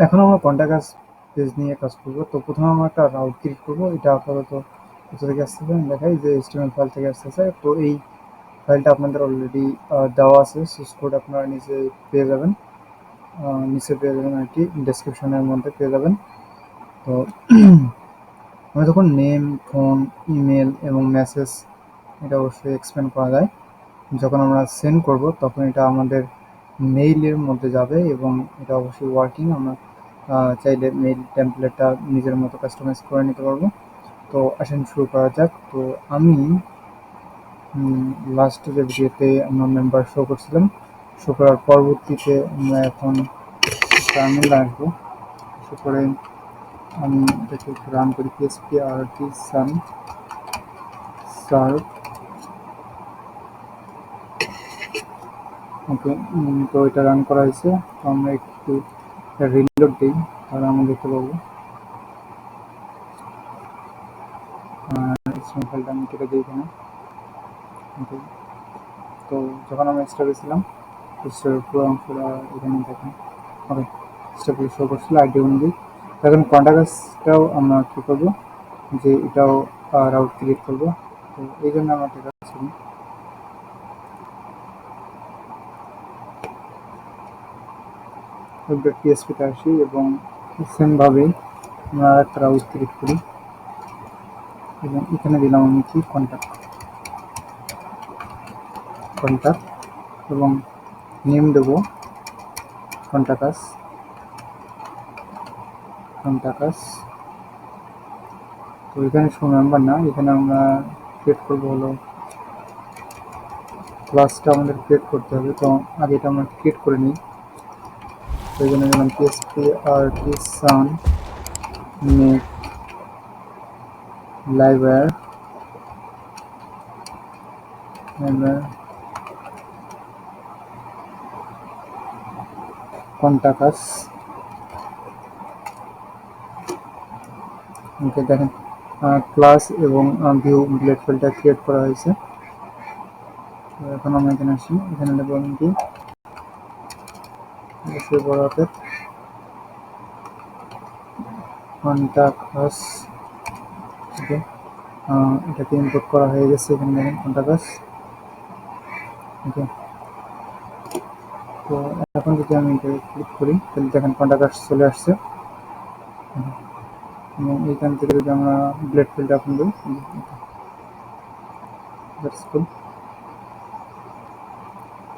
এখন আমরা contact page নিয়ে কাজ করবো। তো প্রথমে আমরা একটা রাউট ক্রিয়েট করবো। এটা আপাতত কোথা থেকে আসতেছে আমি দেখাই, যে HTML ফাইল থেকে আসতেছে। তো এই ফাইলটা আপনাদের অলরেডি দেওয়া আছে, সোর্স কোড আপনারা পেয়ে যাবেন নিচে পেয়ে যাবেন আর কি, ডেসক্রিপশনের মধ্যে পেয়ে যাবেন। তো আমরা যখন নেম, ফোন, ইমেল এবং মেসেজ, এটা অবশ্যই এক্সপ্যান্ড করা যায়। যখন আমরা সেন্ড করব তখন এটা আমাদের মেইলের মধ্যে যাবে এবং এটা অবশ্যই ওয়ার্কিং। আমরা চাইলে মেইল টেমপ্লেটটা নিজের মতো কাস্টমাইজ করে নিতে পারবো। তো আসেন শুরু করা যাক। তো আমি লাস্ট যে ভিডিওতে আমরা মেম্বার শো করছিলাম, শো করার পরবর্তীতে আমরা এখন টার্মিনাল আসবো। শো করে আমি এটাকে রান করি, পিএসপি আর টি সান সার্ভ। ওকে, তো এটা রান করা হয়েছে। তো আমরা একটু রিলোড দিই, তাহলে আমরা দেখতে পাবো। ফাইলটা আমি কেটে দিই এখানে। ওকে, তো যখন আমরা স্টারে ছিলাম, স্টারের পুরো অংশটা এখানে দেখেন। ওকে, স্টারগুলো শো করছিল আইডি অনুযায়ী। এখন কন্টাক্টসটাও আমরা কী করবো, যে এটাও রাউট ক্রিয়েট করবো। তো এই জন্য আমরা একটা কাজ করি, পিএসপিতে আসি এবং সেমভাবেই আমরা একটা রাউট ক্রিয়েট করি এবং এখানে দিলাম আমি কি কন্ট্যাক্ট কন্ট্যাক্ট এবং নেম দেবো কন্ট্যাক্টাস কন্ট্যাক্টাস। তো এখানে শো মেম্বার না, এখানে আমরা ক্রিয়েট করবো হলো ক্লাসটা আমাদের ক্রিয়েট করতে হবে। তো আগে এটা আমরা ক্রিয়েট করে নিই। তো এই জন্য দিলাম পিএসপি আর টি সান মেক লাইভওয়্যার কন্ট্যাক্টাস। ওকে, দেখেন ক্লাস এবং ভিউ বুলেট ফাইলটা ক্রিয়েট করা হয়েছে। তো এখন আমরা এখানে আসি, এখানে দেবো আমি কি অবশ্যই বড় হাতের কন্ট্যাক্টাস। ওকে, এটাকে ইনপুট করা হয়ে গেছে, এখানে দেখেন কন্ট্যাক্টাস। ওকে, তো এখন যদি আমি এটা ক্লিক করি তাহলে দেখেন কন্ট্যাক্টাস চলে আসছে। এবং এইখান থেকে যদি আমরা ব্লেড ফিল্ড ওপেন করি,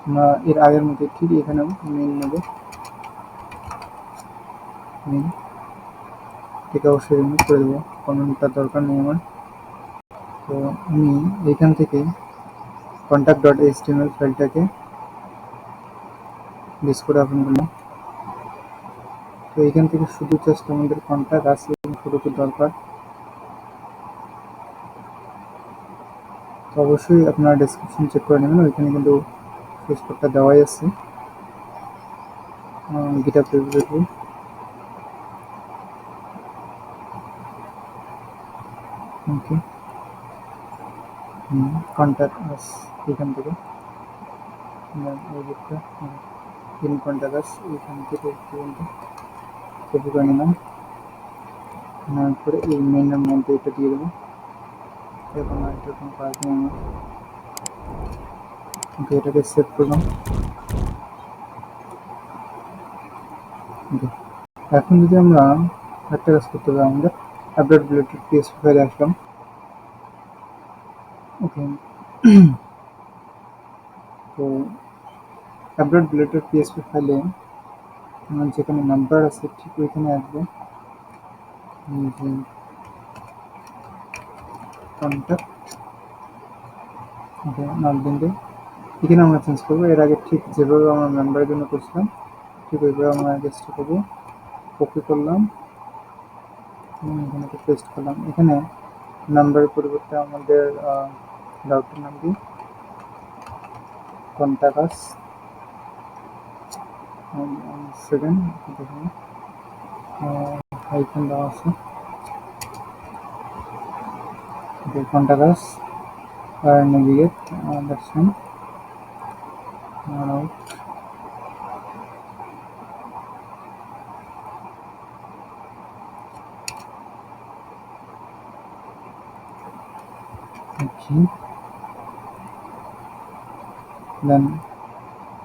আমরা এর আগের মধ্যে ঠিক এখানেও মেইন নেব, মেইন থেকে অবশ্যই রিমুভ করে দেবো, কমেন্টটার দরকার নেই আমার। তো আমি এইখান থেকে কন্ট্যাক্ট ডট এইচটিএমএল ফাইলটাকে বেস করে ওপেন করলাম। তো এখান থেকে শুধু জাস্ট আমাদের কন্ট্যাক্ট আছে এবং ফটোটি দরকার। তো অবশ্যই আপনারা ডেসক্রিপশন চেক করে নেবেন, ওইখানে কিন্তু সোর্স কোডটা দেওয়াই আছে গিটহাব রিপোজিটরি। ওকে, কন্ট্যাক্ট আস এখান থেকে এই দিকটা ইন কন্ট্যাক্ট আস এখান থেকে পর্যন্ত কপি করে নিলাম। নেওয়ার পরে এই মেইনের মধ্যে এটা দিয়ে দেবো এবং এটা কোনো কাজ নেই আমার। ওকে, এটাকে সেভ করলাম। ওকে, এখন যদি আমরা একটা কাজ করতে হবে, আমাদের আপডেট রিলেটেড পিএসপি ফাইলে আসলাম। ওকে, তো আপডেট রিলেটেড পিএসপি ফাইলে আমার যেখানে নাম্বার আছে ঠিক ওইখানে আসবে, যে কন্ট্যাক্ট। ওকে, নামবিন্দু এখানে আমরা চেঞ্জ করবো। এর আগে ঠিক যেভাবে আমরা মেম্বারের জন্য করছিলাম ঠিক ওইভাবে আমরা অ্যাড্রেসটা করবো। কপি করলাম এখানে পেস্ট করলাম। এখানে নাম্বারের পরিবর্তে আমাদের রাউটার নাম দিই কন্ট্যাক্টাস সেকেন্ড, দেখুন হাইফেন দেওয়া আছে। কন্ট্যাক্টাস আর নেভিগেট দেখছেন রাউট। ওকে, দেন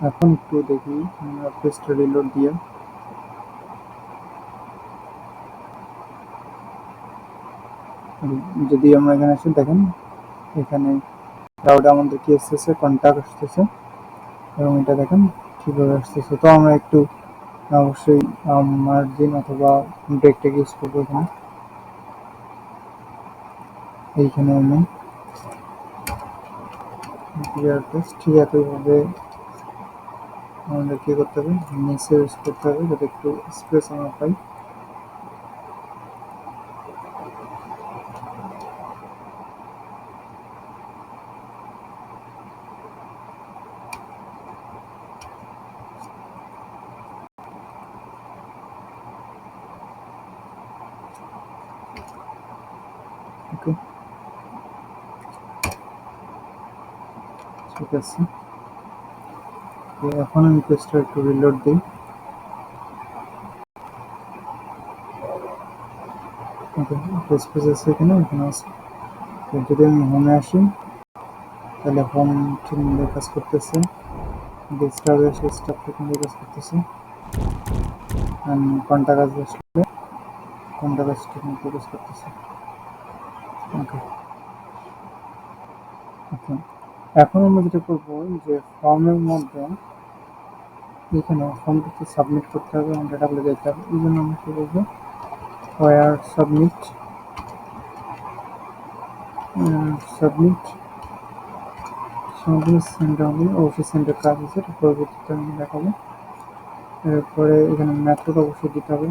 এখন একটু দেখি আমরা পেজটা রিলোড দিয়ে। যদি আমরা এখানে আসি দেখেন এখানে ক্লাউডে আমাদের কি আসতেছে, কন্ট্যাক্ট আসতেছে এবং এটা দেখেন ঠিকভাবে আসতেছে। তো আমরা একটু অবশ্যই মার্জিন অথবা ব্রেকটাকে ইউজ করবো এখানে। এইখানে আমি ক্লিয়ার টেক্সট ঠিক একইভাবে আমাদের কি করতে হবে, নিচে ইউজ করতে হবে যাতে একটু স্পেস আমরা পাই। ওকে, ঠিক আছে। তো এখন আমি পেজটা একটু রিলোড দিই। ওকে, পেজ আছে এখানে, এখানে আছে। তো যদি আমি হোমে আসি তাহলে হোম ঠিক মতো কাজ করতেছে, ডেস্কটপে আসলে স্টপ ঠিক মতো কাজ করতেছে, কন্টাক্ট আসলে কন্টাক্ট ঠিক মতো কাজ করতেছে। ওকে, ওকে, এখন আমরা যেটা করবো যে ফর্মের মধ্যে এখানে ফর্মটাকে সাবমিট করতে হবে এবং ডেটাগুলো দিতে হবে। এই জন্য আমরা কি করবো, ওয়ার সাবমিট সাবমিট সবগুলো সেন্টার হবে, অবশ্যই সেন্টার কাজ আছে, এটা পরবর্তীতে আমি দেখাবো। এরপরে এখানে মেথড অবশ্যই দিতে হবে,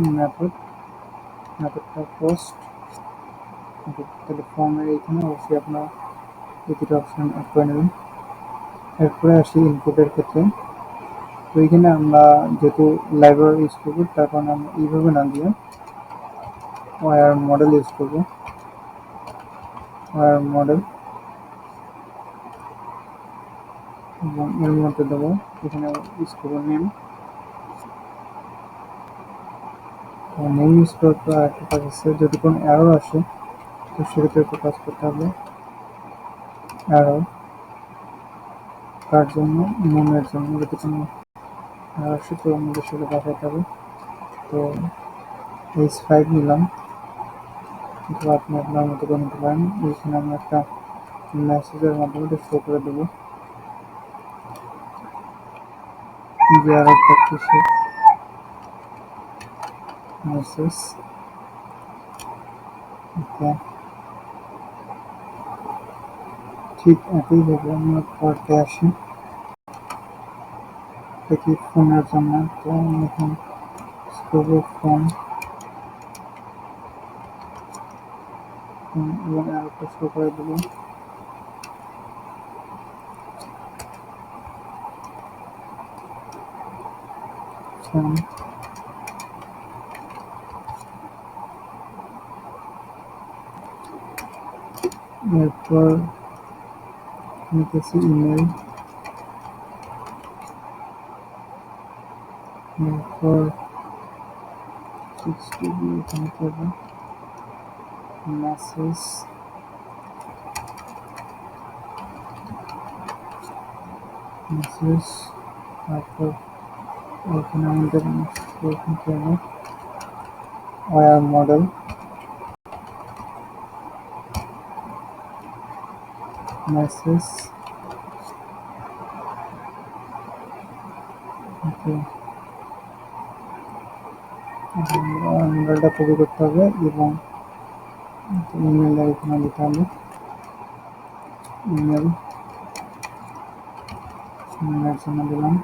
মেথডটা পোস্ট। তাহলে ফর্মের এইখানে অবশ্যই আপনার এই দুটো অপশন অ্যাড করে নেবেন। এরপরে আসি ইনপুটের ক্ষেত্রে। তো এইখানে আমরা যেহেতু লাইব্রেরি ইউজ করবো তার কারণে আমরা এইভাবে না দিয়ে ওয়ার মডেল ইউজ করবো। ওয়ার মডেল এবং এর মধ্যে দেবো এখানে ইউজ করবো নেম। নেম ইউজ করার পর একটা কাজ আছে, যদি কোনো অ্যারো আসে তো সেক্ষেত্রে একটু কাজ করতে হবে। অ্যারো তার জন্য নেমের জন্য যদি কোনো অ্যারো আসে তো আমাদের সেটা দেখাতে হবে। তো H5 নিলাম, কিন্তু আপনি আপনার মতো করে নিতে পারেন। এইখানে আমি একটা মেসেজের মাধ্যমে এটা শো করে দেবো যে অ্যারোটা কিসে মেসেজ। ওকে, ঠিক একইভাবে আমরা পড়তে আসি দেখি ফোনের জন্য। তো আমি এখন করবো ফোন এবং অ্যারোটা শো করে দেবো। ফোন, এরপর নিতেছি ইমেল, এরপর 6 GB এখানে করবো মেসেজ, মেসেজ। তারপর এখানে আমাদের এখানে করবো ওয়ার মডেল, মেসেজ। ওকে, মডেলটা কপি করতে হবে এবং ইমেলটা এখানে দিতে হবে। ইমেল ইমেলের জন্য দিলাম।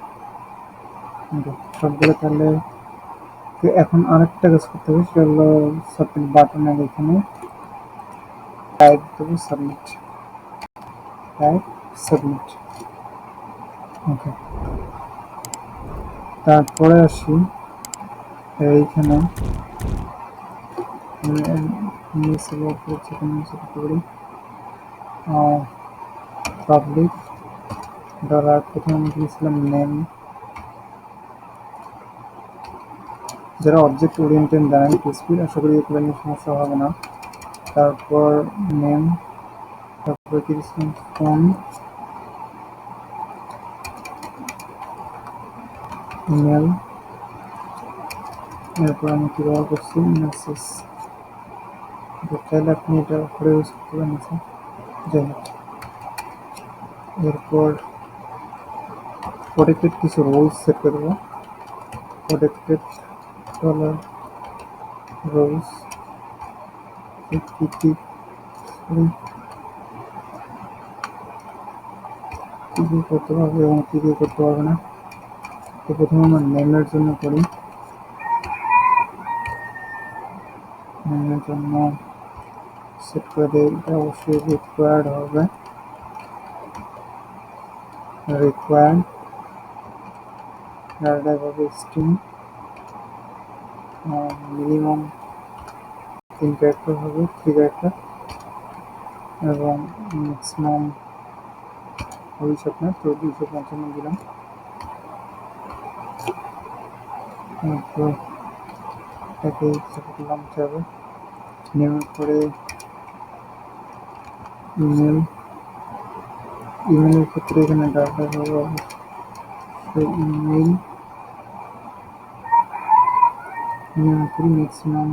সবগুলো তাহলে এখন আরেকটা কাজ করতে হবে, সেটা হলো সাবমিট বাটনের এখানে টাইপ দেবো সাবমিট, টাইপ সাবমিট। ওকে, তারপরে আসি এইখানে পাবলিক ডলার, প্রথমে আমি দিয়েছিলাম নেম। যারা অবজেক্ট ওরিয়েন্টেড জানেন পিএইচপি, আশা করি এগুলো নিয়ে সমস্যা হবে না। তারপর নেম তারপরে কি দিচ্ছিলাম ফোন, ইমেল, এরপর আমি কি ব্যবহার করছি মেসেজ। চাইলে আপনি এটা করে ইউজ করতে পারেন না, যাই হোক। এরপর প্রোটেক্টেড কিছু রুলস সেট করে দেবো। প্রোটেক্টেড ডলার রুলস কি কি কি করতে পারবে এবং কি কি করতে পারবে না। তো প্রথমে আমরা নেমের জন্য করি। নেমের জন্য সেট করে দিই, এটা অবশ্যই রিকোয়ার্ড হবে। রিকোয়ার্ড ডাটা হবে স্ট্রিং, মিনিমাম 3 ক্যারেক্টার হবে, 3 ক্যারেক্টার, এবং ম্যাক্সিমাম হয়েছে আপনার তো 255 দিলাম। এটাকে করলাম যাবে। নেওয়ার পরে ইমেল, ইমেলের ক্ষেত্রে এখানে ডাটা হবে অবশ্যই ইমেল, নেওয়ার পরে ম্যাক্সিমাম।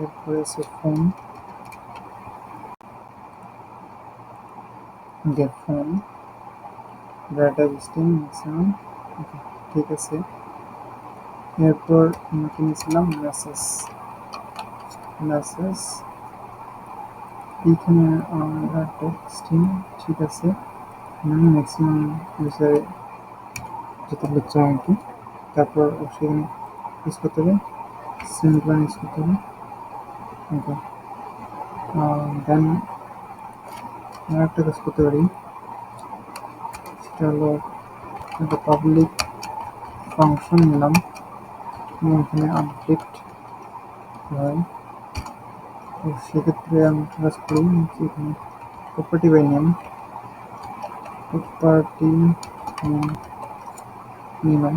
এরপরে আছে phone, phone data string maximum, ঠিক আছে। এরপর আমরা কিনেছিলাম মেসেজ, মেসেজ এইখানে ডাটা স্ট্রিং, ঠিক আছে। ম্যাক্সিমাম ইউজারে যতগুলো চাই আর কি। তারপর সেখানে ইউজ করতে হবে সেমিকোলন ইউজ করতে হবে। ওকে, দেন আমরা একটা কাজ করতে পারি, সেটা হলো একটা পাবলিক ফাংশন নিলাম এবং এখানে আপডেট হয়। তো সেক্ষেত্রে আমি কাজ করি এখানে প্রপার্টি বাই নেম, প্রপার্টি নিলাম।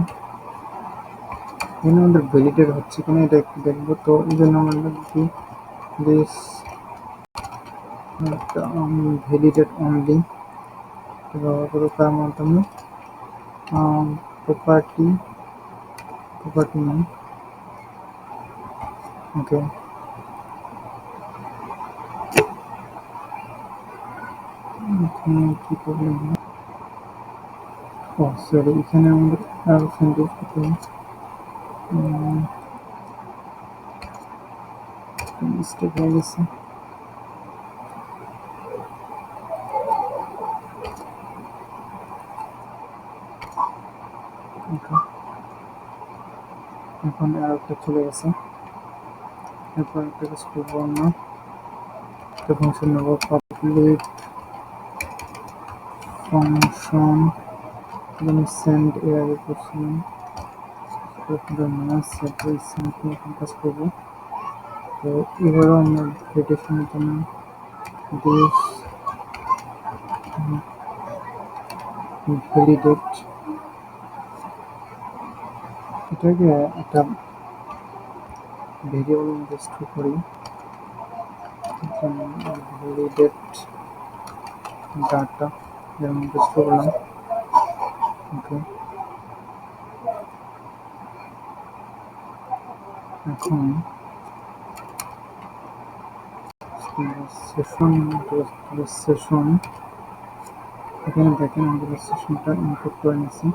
এখানে আমাদের ভ্যালিডেট হচ্ছে কিনা এটা একটু দেখবো। তো এই জন্য আমরা লিখি দিস ভ্যালিডেট অনলি ব্যবহার করবো, তার মাধ্যমে প্রপার্টি প্রপার্টি নেম। ওকে, এখানে কি প্রবলেম? ও সরি, এখানে আমাদের আরো সেন্টেন্স করতে হবে, মিস্টেক হয়ে গেছে। এখন আর একটা চলে গেছে। এরপর একটা কাজ করবো আমরা, একটা ফাংশন নেবো পাবলিক ফাংশন, সেন্ড এর আগে করছিলাম কাজ করবো। তো এবারও আমরা ভ্যালিডেশনের জন্য দিস ভ্যালিডেট, এটাকে একটা ভেরিয়েবল মধ্যে স্টোর করি, ভ্যালিডেট ডাটা এর মধ্যে স্টোর করলাম। ওকে, এখন সেশন, সেশন এখানে দেখেন আমাদের সেশনটা ইনপুট করে নিচ্ছি।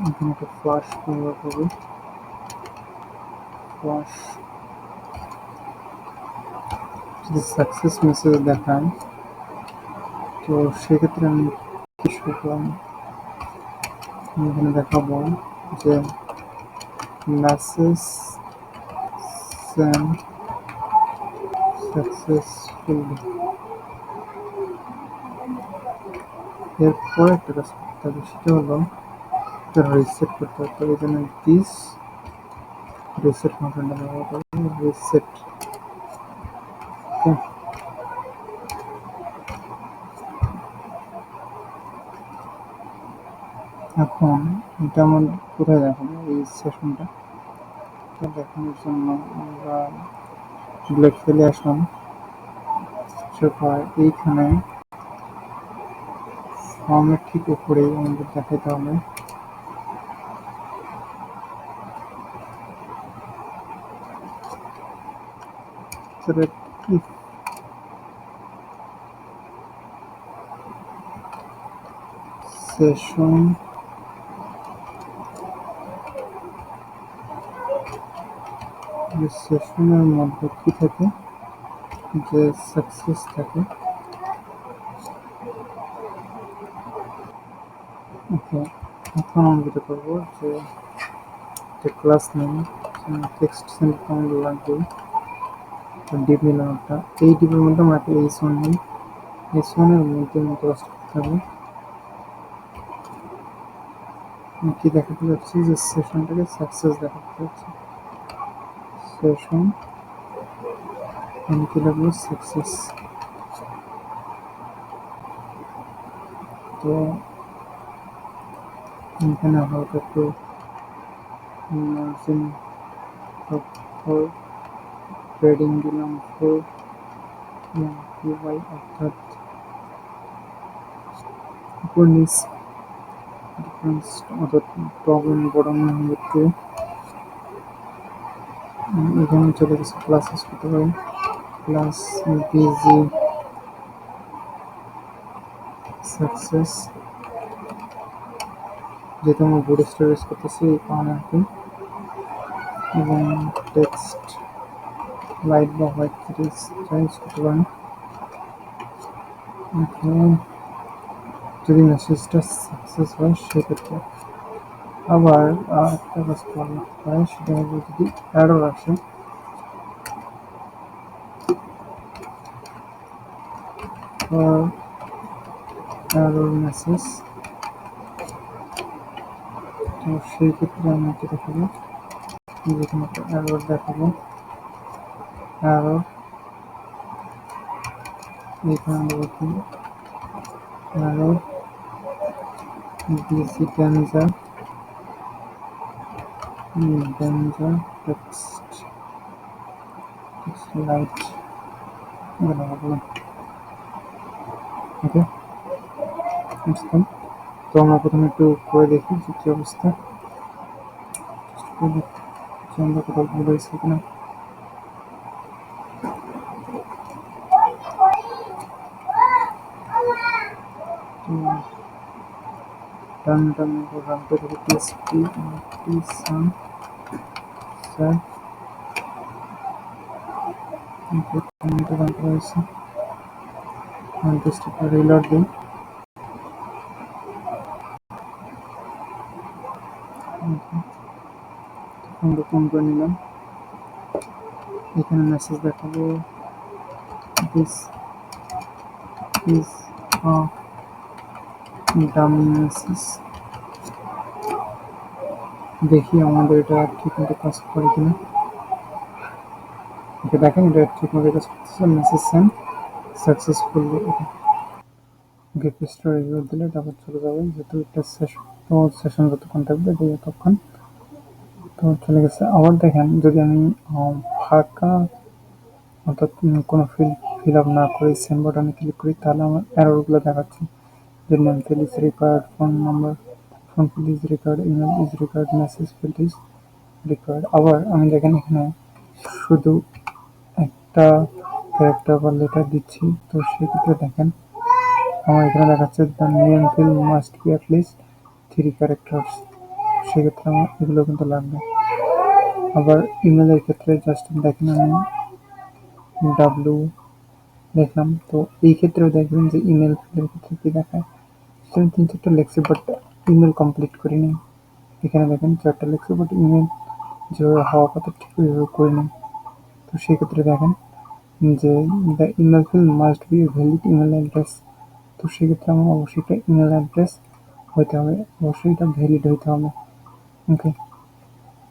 এখানে একটা ফ্লাশ ব্যবহার করবো, ফ্লাশ যদি সাকসেস মেসেজ দেখায় তো সেক্ষেত্রে আমি কিছু এখানে দেখাবো যে মেসেজ সেন্ড সাকসেসফুলি। এরপরে একটা কাজ করতে হবে, সেটা হলো এটা রিসেট করতে হবে। তো এই জন্য দিস রিসেট ফাংশনটা ব্যবহার করবো, রিসেট। ওকে, এখন এটা আমার কোথায় দেখাবো এই সেশনটা, তো দেখানোর জন্য আমরা ব্ল্যাক ফেলে আসলাম। এইখানে ফর্মের ঠিক উপরেই আমাদের দেখাতে হবে if সেশন সেশনের মধ্যে কি থাকে, যে সাকসেস থাকে। ওকে, এখন আমরা যেটা করবো যে ক্লাস নেম টেক্সট সেন্টার আমাদের লাগবে ডিপ নিলাম একটা, এই ডিপের মধ্যে আমরা একটা h1 নিই, h1 এর মধ্যে ক্লাস করতে হবে। কি দেখাতে যাচ্ছি যে সেশনটাকে সাকসেস দেখাতে যাচ্ছে, সেশন কি লাগবে সাকসেস। তো এখানে হালকা একটু মার্জিন ফর ট্রেডিং দিলাম 4 বাই, অর্থাৎ উপর নিচ ডিফারেন্স অর্থাৎ প্রবলেম বড় না হলে একটু এখানে চলে গেছে প্লাস ইউজ করতে পারি, প্লাস বিজি সাকসেস, যেহেতু আমরা বোর্ড স্টোরেজ করতেছি এই কারণে আর কি, এবং টেক্সট লাইট বা হোয়াইট ইউজ করতে পারেন। যদি মেসেজটা সাকসেস হয় সেক্ষেত্রে আবার একটা কাজ করতে পারে, সেটা হলো যদি এরর আসে, এরর মেসেজ, তো সেই ক্ষেত্রে আমি কি দেখাবো, যেখানে একটা এরর দেখাবো, এরর এখানে দেখি error BC danger text light বানাবো। ওকে, তো আমরা প্রথমে একটু করে দেখি যে কি অবস্থা, আমরা কোথাও ভুল হয়েছে কিনা। টার্ন রান করে দেখি টিএসপি সান স্যার রান করা হয়েছে, টেস্টটা রিলোড দিই। আমরা ফোন করে নিলাম, এখানে মেসেজ দেখাবো দিস ইজ ডামি মেসেজ। দেখি আমাদের এটা ঠিক মতো কাজ করে কিনা। ওকে, দেখেন এটা ঠিক মতো কাজ করতেছে, মেসেজ সেন্ড সাকসেসফুলি। ওকে, পেস্টটা রিলোড দিলে তারপর চলে যাবে, যেহেতু একটা সেশন, তো সেশন যতক্ষণ থাকবে ততক্ষণ তো চলে গেছে। আবার দেখেন যদি আমি ফাঁকা অর্থাৎ কোনো ফিল আপ না করে সেন্ড বাটনে ক্লিক করি, তাহলে আমার এররগুলো দেখাচ্ছে যে name field is required, phone number phone field is required, email is required, message field is required. আবার আমি দেখেন এখানে শুধু একটা ক্যারেক্টার বা লেটার দিচ্ছি, তো সেক্ষেত্রে দেখেন আমার এখানে দেখাচ্ছে the name field must be at least 3 characters, সেক্ষেত্রে আমার এগুলো কিন্তু লাগবে। আবার ইমেলের ক্ষেত্রে জাস্ট দেখেন আমি ডাব্লু দেখলাম, তো এই ক্ষেত্রেও দেখবেন যে ইমেল ফিলের ক্ষেত্রে কি দেখায়, আমি 3-4টা লিখছি বাট ইমেল কমপ্লিট করিনি। এখানে দেখেন 4টা লিখছি বাট ইমেল যেভাবে হওয়া কথা ঠিক ওইভাবে করিনি। তো সেক্ষেত্রে দেখেন যে the email field must be valid email address, তো সেক্ষেত্রে আমার অবশ্যই একটা ইমেল অ্যাড্রেস হইতে হবে, অবশ্যই এটা ভ্যালিড হইতে হবে। ওকে,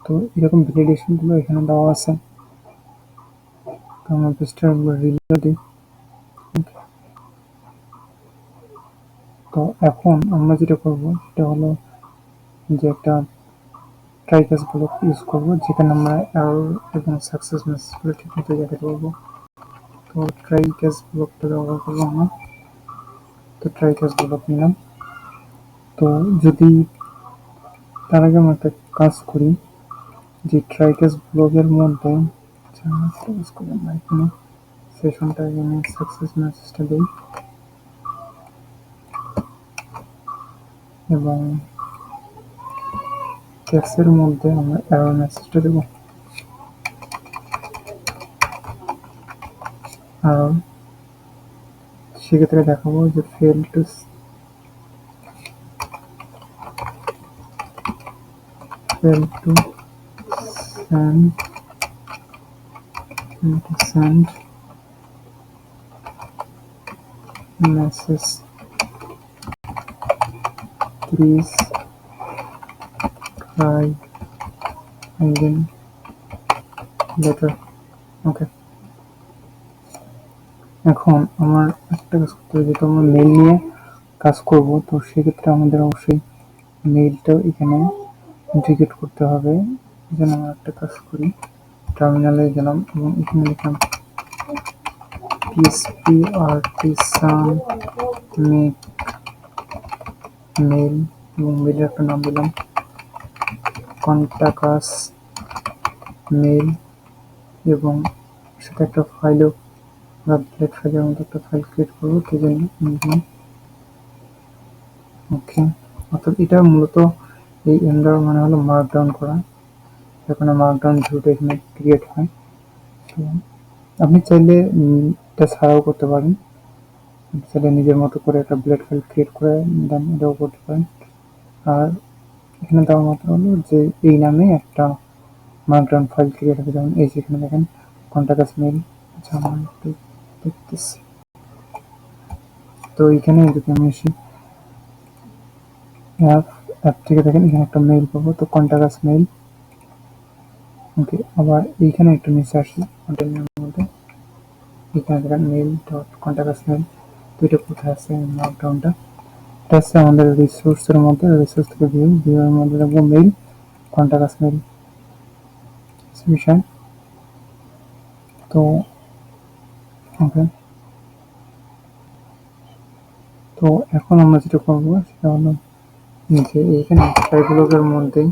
তো এরকম ভ্যালিডেশনগুলো এখানে দেওয়া আছে। তো আমরা পেজটা রিলোড দিই। তো এখন আমরা যেটা করবো সেটা হলো যে একটা ট্রাই ক্যাচ ব্লক ইউজ করবো, যেখানে আমরা এরর এবং সাকসেস মেসেজগুলো ঠিক মতো দেখাতে পারবো। তো ট্রাই ক্যাচ ব্লকটা ব্যবহার করবো আমরা। তো ট্রাই ক্যাচ ব্লক নিলাম। তো যদি তার আগে আমরা একটা কাজ করি, যে ট্রাই ক্যাচ ব্লকের মধ্যে কাজ করি আমরা এখানে সেশনটা, এখানে সাকসেস মেসেজটা দিই এবং ক্যাচের মধ্যে আমরা এরর মেসেজটা দেবো। আর সেক্ষেত্রে দেখাবো যে fail to send message, please try again later. ওকে, এখন আমার একটা কাজ করতে হবে, যেহেতু আমরা মেইল নিয়ে কাজ করব, তো সেক্ষেত্রে আমাদের অবশ্যই মেইলটাও এখানে ইন্টিগ্রেট করতে হবে। এই জন্য আমরা একটা কাজ করি, টার্মিনালে গেলাম এবং এখানে লিখলাম পিএসপি আর্টিসান মেক মেইল এবং মেইলের একটা নাম দিলাম কন্টাকাস মেইল এবং সেটা একটা ফাইলও ব্লেড ফাইলের মতো একটা ফাইল ক্রিয়েট করবো। সেই জন্য ওকে, অর্থাৎ এটা মূলত এই এন্ডার মানে হলো মার্কডাউন করা, এখানে মার্কডাউন ভিউটা এখানে ক্রিয়েট হয়। তো আপনি চাইলে এটা ছাড়াও করতে পারেন, চাইলে নিজের মতো করে একটা ব্লেড ফাইল ক্রিয়েট করে দেন এটাও করতে পারেন। আর এখানে দেওয়ার মাত্র হলো যে এই নামে একটা মার্কডাউন ফাইল ক্রিয়েট হবে, যেমন এই যেখানে দেখেন কন্টাকাস মেইল। আচ্ছা, আমার একটু দেখতেছি। তো এখানে যদি আমি আসি অ্যাপ থেকে, দেখেন এখানে একটা মেইল পাবো, তো কন্টাকাস মেইল। ওকে, আবার এইখানে একটু নিচে আসি কন্টেন্টের মধ্যে, এখানে দেখেন মেইল ডট কন্টাকাস মেইল। তো এটা কোথায় আছে মার্কডাউনটা? এটা আছে আমাদের রিসোর্সের মধ্যে, রিসোর্স থেকে ভিউয়ের মধ্যে রাখবো মেইল কন্টাকাস মেইল বিষয়। তো ওকে, তো এখন আমরা যেটা করবো সেটা হলো যে এইখানে ট্রাই ব্লকের মধ্যেই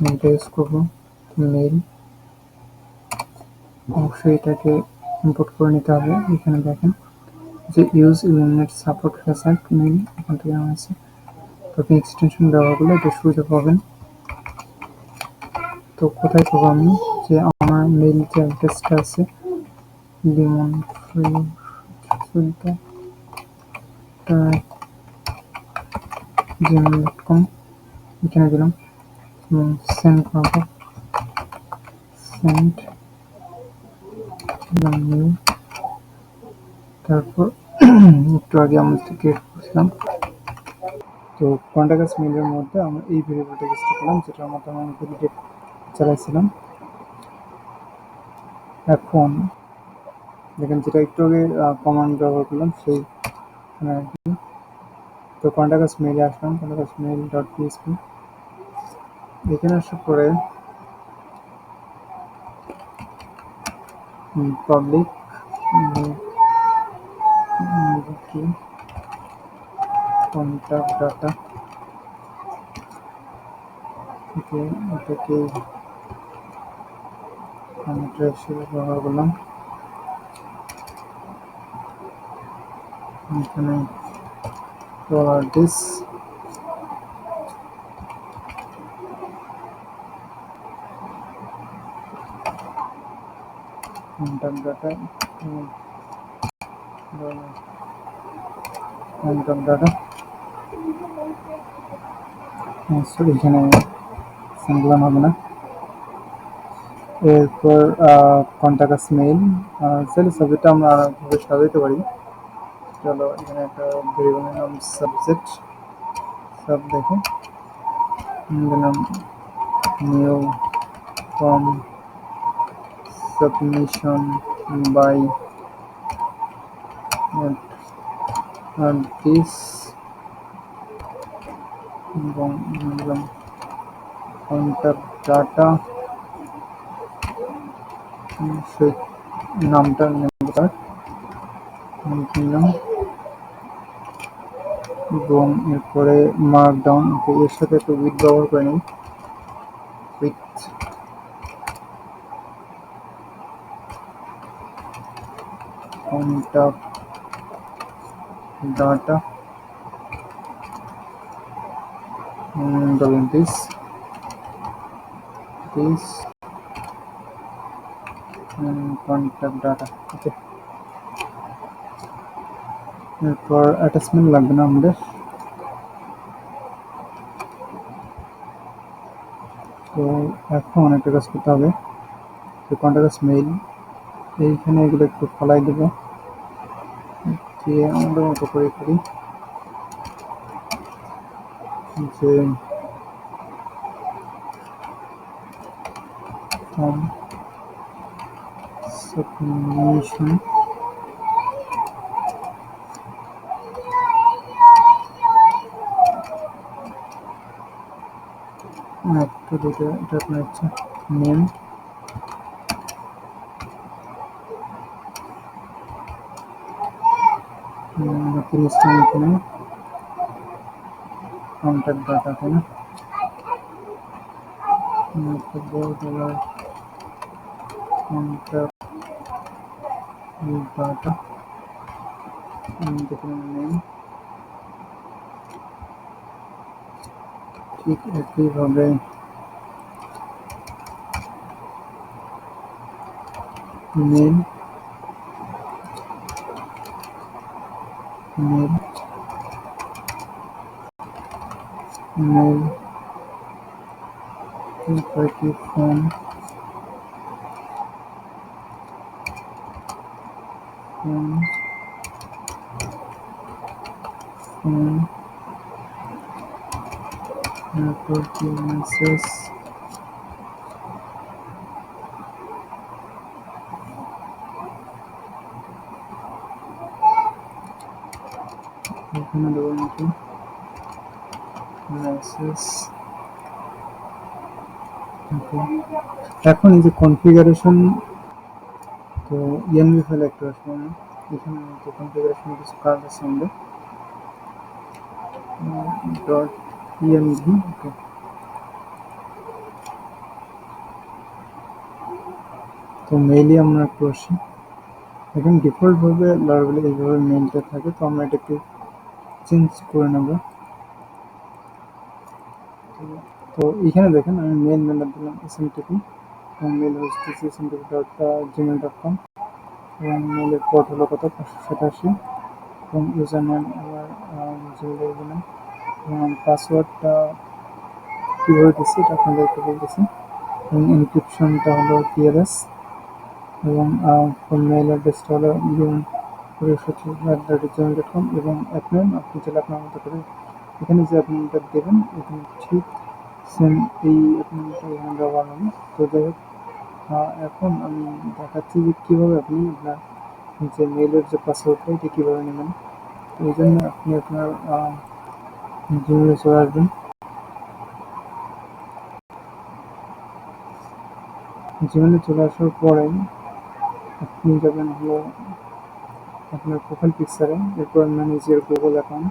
মেইলটা ইউজ করবো। মেইল অবশ্যই এটাকে ইম্পোর্ট করে নিতে হবে। এখানে দেখেন যে ইউজ ইউনিট সাপোর্ট ফ্যাসাড মেইল, এখান থেকে আমার আছে। তো আপনি এক্সটেনশন ব্যবহার করলে এটা সুবিধা পাবেন। তো কোথায় পাবো আমি, যে আমার মেইল যে অ্যাড্রেসটা আছে লিমন gmail.com, এখানে দিলাম এবং সেন্ড করবো, সেন্ড নিউ। তারপর একটু আগে আমরা ক্রিয়েট করছিলাম, তো কন্টাকাস মেইলের মধ্যে আমরা এই ভেরিয়েবলটা ইউজ করলাম, যেটার মধ্যে আমরা ভ্যালিডেট চালাইছিলাম। এখন দেখেন যেটা একটু আগে কমান্ড ব্যবহার করলাম সেই আর কি। তো কন্টাকাস মেইলে আসলাম, কন্টাকাস মেইল ডট পিএসপি, এখানে আসার পরে পাবলিক কন্ট্যাক্ট ডাটা, এটাকে অ্যাড্রেস ব্যবহার করলাম। এখানে this contact data, contact data, sorry এখানে সিঙ্গুলার হবে না। এরপর কন্টাকাস মেইল, চাইলে সাবজেক্টটা আমরা আলাদাভাবে সাজাইতে পারি। চলো এখানে একটা ভেরিয়েবলের নাম সাবজেক্ট, সাব দেখে দিলাম new from submission by this এবং দিলাম কন্ট্যাক্ট ডাটা, সেই নামটা নেব তার, নিলাম এবং এরপরে মার্কডাউন, ওকে এর সাথে একটু উইথ ব্যবহার করে নিই, উইথ কন্ট্যাক্ট ডাটা, ধরুন দিস কন্ট্যাক্ট ডাটা। ওকে, এরপর অ্যাটাচমেন্ট লাগবে না আমাদের। তো এখন একটা কাজ করতে হবে, তো কন্ট্যাক্ট মেইল এইখানে এগুলো একটু ফলাই দেবো, দিয়ে আমাদের মতো করে করি যে ফর্ম সাবমিশন, একটা দুটো, এটা আপনার ইচ্ছা, নেম, নতুন স্থান এখানে কন্ট্যাক্ট ডাটা, তাই না, কন্ট্যাক্ট ডাটা, দেখুন নেম, ঠিক একইভাবে মেল, মেল, মেল, এরপরে কি ফোন, ফোন, ফোন, এরপর কি মেসেজ, এখানে দেবো নাকি মেসেজ। এখন এই যে কনফিগারেশন, তো ইএনভি ফাইল একটু আসবে না, এখানে তো কনফিগারেশন কিছু কাজ আছে আমাদের, ডট ইএনভি। ওকে, তো মেইলই আমরা একটু আসি, এখন ডিফল্টভাবে লারাভেলে এইভাবে মেইলটা থাকে, তো আমরা এটাকে চেঞ্জ করে নেব। তো এখানে দেখেন আমি মেইল মেলার দিলাম এসএমটিপি, এবং মেল হচ্ছে এসএমটিপি ডট gmail.com, এবং মেলের পোর্ট হলো কত 587, এবং ইউজার নেম আমার জিমেল দিলাম, এবং পাসওয়ার্ডটা কীভাবে দিচ্ছি এটা আপনাদেরকে বলতেছি, এবং এনক্রিপশনটা হলো টিএলএস, এবং মেইল অ্যাড্রেসটা হলো gmail.com, এবং অ্যাডমিন আপনি চাইলে আপনার মতো করে এখানে যে অ্যাডমিনটা দেবেন এখানে ঠিক সেম এই অ্যাডমিনটা এখানে ব্যবহার হবে। তো যাই হোক, এখন আমি দেখাচ্ছি যে কীভাবে আপনি আপনার যে মেইলের যে পাসওয়ার্ডটা এটা কীভাবে নেবেন। তো এই জন্য আপনি আপনার জিমেলে চলে আসবেন, জিমেলে চলে আসার পরে আপনি যাবেন হলো আপনার প্রোফাইল পিকচারে, এরপর ম্যানেজ ইওর গুগল অ্যাকাউন্ট,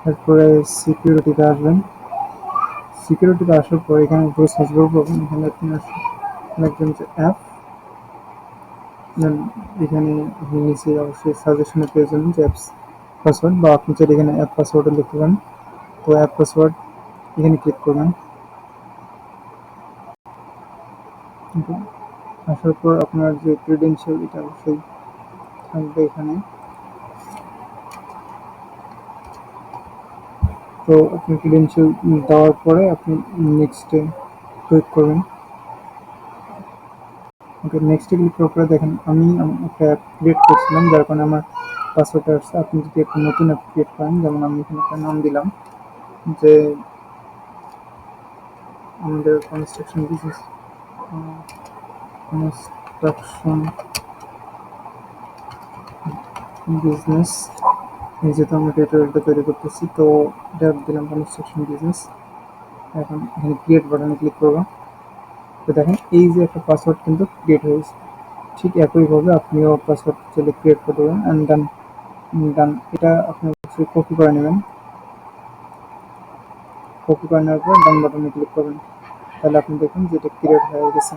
এরপরে সিকিউরিটিতে আসবেন, সিকিউরিটিতে আসার পর এখানে উপরে সার্চ বার পাবেন, এখানে আপনার লিখবেন যে অ্যাপ, এখানে আপনি নিচে অবশ্যই সাজেশনে পেয়ে যাবেন যে অ্যাপস পাসওয়ার্ড, বা আপনি চাইলে এখানে অ্যাপ পাসওয়ার্ডও লিখতে পারেন। তো অ্যাপ পাসওয়ার্ড এখানে ক্লিক করবেন, আসার পর আপনার যে ক্রেডেনশিয়াল এটা অবশ্যই থাকবে এখানে। তো আপনি ক্রেডেনশিয়াল দেওয়ার পরে আপনি নেক্সটে ক্লিক করবেন। ওকে, নেক্সটে ক্লিক করার পরে দেখেন আমি একটা অ্যাপ ক্রিয়েট করছিলাম, যার কারণে আমার পাসওয়ার্ডটা আসছে। আপনি যদি একটা নতুন অ্যাপ ক্রিয়েট করেন, যেমন আমি এখানে একটা নাম দিলাম যে আমাদের কনস্ট্রাকশন বিজনেস, কনস্ট্রাকশন বিজনেস যেহেতু আমরা টিউটোরিয়ালটা তৈরি করতেছি, তো এটা দিলাম কনস্ট্রাকশন বিজনেস। এখন এখানে ক্রিয়েট বাটনে ক্লিক করবো। তো দেখেন এই যে একটা পাসওয়ার্ড কিন্তু ক্রিয়েট হয়েছে। ঠিক একইভাবে আপনিও পাসওয়ার্ড চাইলে ক্রিয়েট করতে পারেন। অ্যান্ড ডান এটা আপনি অবশ্যই কপি করে নেবেন। কপি করে নেওয়ার পর ডান বাটনে ক্লিক করবেন, তাহলে আপনি দেখুন যে এটা ক্রিয়েট হয়ে গেছে।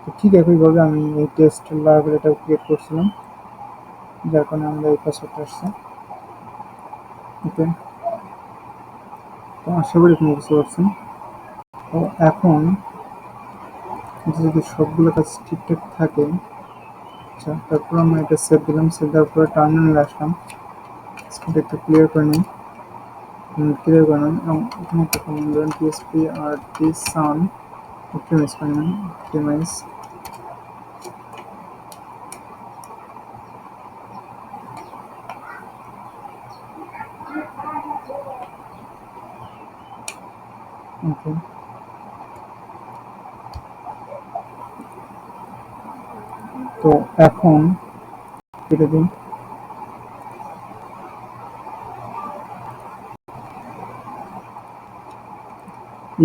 তো ঠিক একইভাবে আমি এই টেস্ট লাইব্রেরিটাও ক্রিয়েট করছিলাম, যার কারণে আমরা এই পাসওয়ার্ডটা আসছে। ওকে, তো আশা করি আপনি বুঝতে পারছেন। তো এখন যদি সবগুলো কাজ ঠিকঠাক থাকে, আচ্ছা, তারপর আমরা এটা সেভ দিলাম। সেভ দেওয়ার পরে টার্মিনালে আসলাম। স্ক্রিনটা একটু ক্লিয়ার করে নিই। ক্লিয়ার করে নিন এবং এখানে একটা কমান্ড দেবেন পিএসপি আর টি সান অপটিমাইজ করে নেন। অপটিমাইজ ওকে। তো এখন কেটে দিন।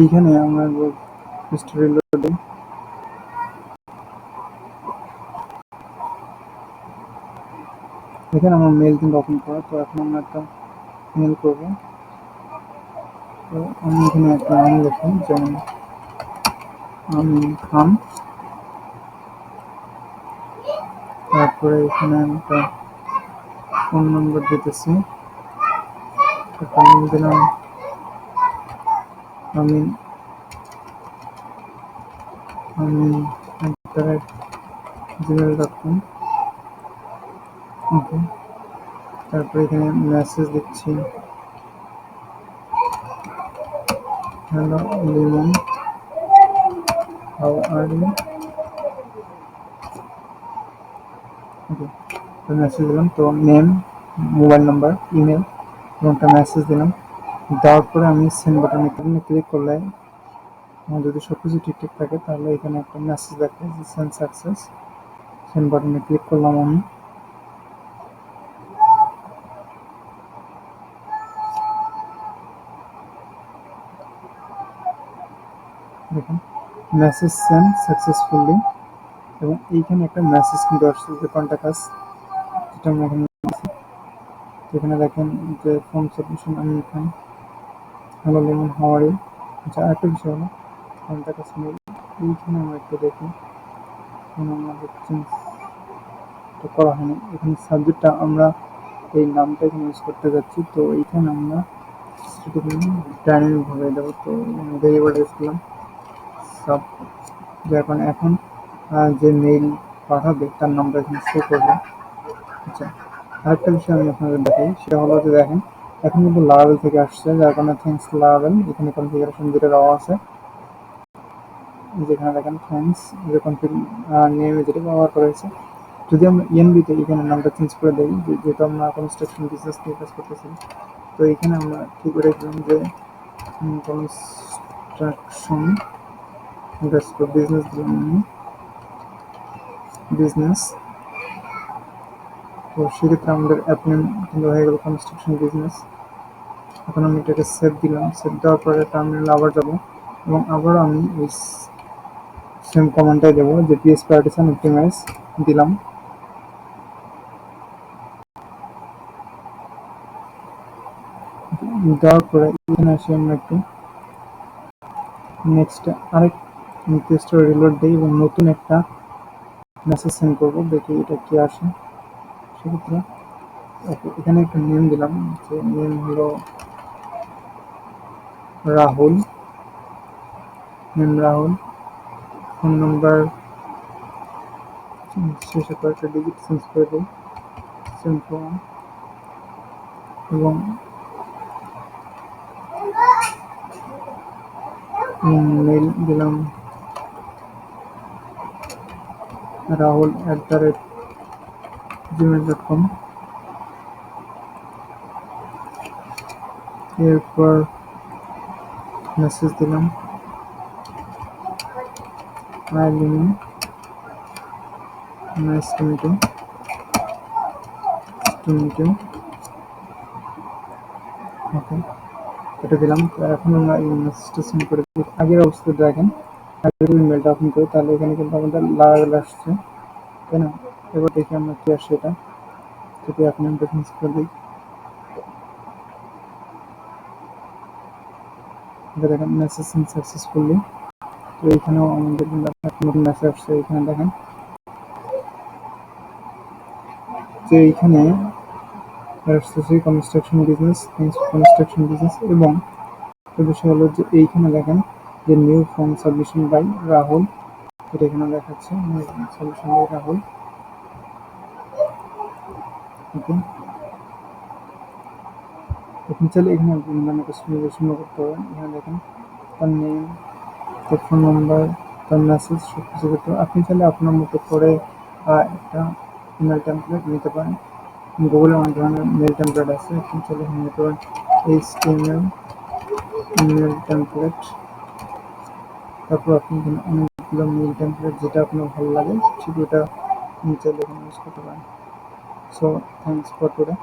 এইখানে আমরা হিস্টোরি লোডিং, এখানে আমার মেল কিন্তু ওপেন করা। তো এখন আমরা একটা মেল করবো। তো আমি এখানে একটা নাম লিখি, যেমন আমি খান। তারপরে এখানে একটা ফোন নম্বর দিতেছি। নাম দিলাম আমি আমি gmail.com। ওকে, তারপরে এখানে মেসেজ দিচ্ছি, hello Limon, how are you. Okay, তো মেসেজ দিলাম। তো নেম, মোবাইল নাম্বার, ইমেল এবং একটা মেসেজ দিলাম। দেওয়ার পরে আমি সেন্ড বাটনে ক্লিক করলে আমার যদি সব কিছু ঠিকঠাক থাকে, তাহলে এখানে একটা মেসেজ দেখে যে সেন্ড সাকসেস। সেন্ড বাটনে ক্লিক করলাম আমি। দেখুন মেসেজ সেন্ড সাকসেসফুলি, এবং এইখানে একটা মেসেজ কিন্তু আসছে যে কন্ট্যাক্ট আস, যেটা আমরা এখানে এখানে দেখেন যে ফোন সাবমিশন আমি এখানে hello Limon how are you. আচ্ছা, আরেকটা বিষয় হলো কন্ট্যাক্ট আস মেল। এইখানে আমরা একটু দেখি, এখানে আমাদের চেঞ্জ করা হয়নি। এখানে সাবজেক্টটা আমরা এই নামটা এখানে ইউজ করতে যাচ্ছি। তো এইখানে আমরা ডাইনামিক ভাবে দেবো। তো ভেরিয়েবল দিলাম সাব, যখন এখন যে মেইল পাঠাবে তার নামটা এখানে শো করবে। আচ্ছা, আরেকটা বিষয় আমি আপনাদের দেখাই, সেটা হলো যে দেখেন এখন কিন্তু লারাবেল থেকে আসছে, যার কারণে থ্যাঙ্কস লারাবেল। এখানে কনফিগারেশন যেটা দেওয়া আছে, যেখানে দেখেন থ্যাঙ্কস যে কনফিগ নেমে যেটা ব্যবহার করা হয়েছে। যদি আমরা ইএনবিতে এখানে নামটা চেঞ্জ করে দিই, যেহেতু আমরা কনস্ট্রাকশন বিজনেস নিয়ে কাজ করতেছি, তো এখানে আমরা ঠিক করে দিলাম যে কনস্ট্রাকশন বিজনেস দিলাম আমি, বিজনেস। তো সেক্ষেত্রে আমাদের অ্যাপ নেম কিন্তু হয়ে গেল কনস্ট্রাকশন বিজনেস। এখন আমি এটাকে সেভ দিলাম। সেভ দেওয়ার পরে টার্মিনাল আবার যাব, এবং আবার আমি ওই সেম কমান্ডটাই দেবো যে পিএসপি আর্টিসান অপটিমাইজ দিলাম। দেওয়ার পরে এখানে আসি আমরা একটু নেক্সট আরেক টেস্টটা রিলোড দিই এবং নতুন একটা মেসেজ সেন্ড করবো, দেখি এটা কি আসে। সেক্ষেত্রে ওকে, এখানে একটা নেম দিলাম, যে নেম হলো Rahul, name Rahul. Phone number শেষে কয়েকটা ডিজিট চেঞ্জ করে দিই, এবং মেল দিলাম rahul@gmail.com। এরপর মেসেজ দিলাম hi Limon, nice to meet you, okay, এটা দিলাম। তো এখন আমরা এই মেসেজটা সেন্ড করে দিই। আগের অবস্থা দেখেন, আগের ইমেলটা ওপেন করি তাহলে এখানে কিন্তু আমাদের লাল আসছে, তাই না? এবার দেখি আমরা কি আসে এটা, যদি এখন ডিফারেন্স করে দিই, এটা দেখেন মেসেজ সেন্ড সাকসেসফুলি। তো এইখানেও আমাদের কিন্তু একটা নতুন মেসেজ আসছে, এখানে দেখেন যে এইখানে কনস্ট্রাকশন বিজনেস, কনস্ট্রাকশন বিজনেস, এবং বিষয় হলো যে এইখানে দেখেন যে new form submission by Rahul, এটা এখানে দেখাচ্ছে new form submission by Rahul. Okay, আপনি চাইলে এখানে মানে কাস্টমাইজেশন করতে পারেন। এখানে দেখেন তার নেম, তার ফোন নাম্বার, তার মেসেজ সব কিছু করতে পারেন। আপনি চাইলে আপনার মতো করে একটা ইমেল টেমপ্লেট নিতে পারেন। গুগলে অনেক ধরনের মেল টেমপ্লেট আছে, আপনি চাইলে এখানে নিতে পারেন HTML ইমেল টেমপ্লেট। তারপর আপনি এখানে অনেকগুলো মেল টেমপ্লেট যেটা আপনার ভালো লাগে সেটা আপনি চাইলে এখানে ইউজ করতে পারেন। So thanks for today.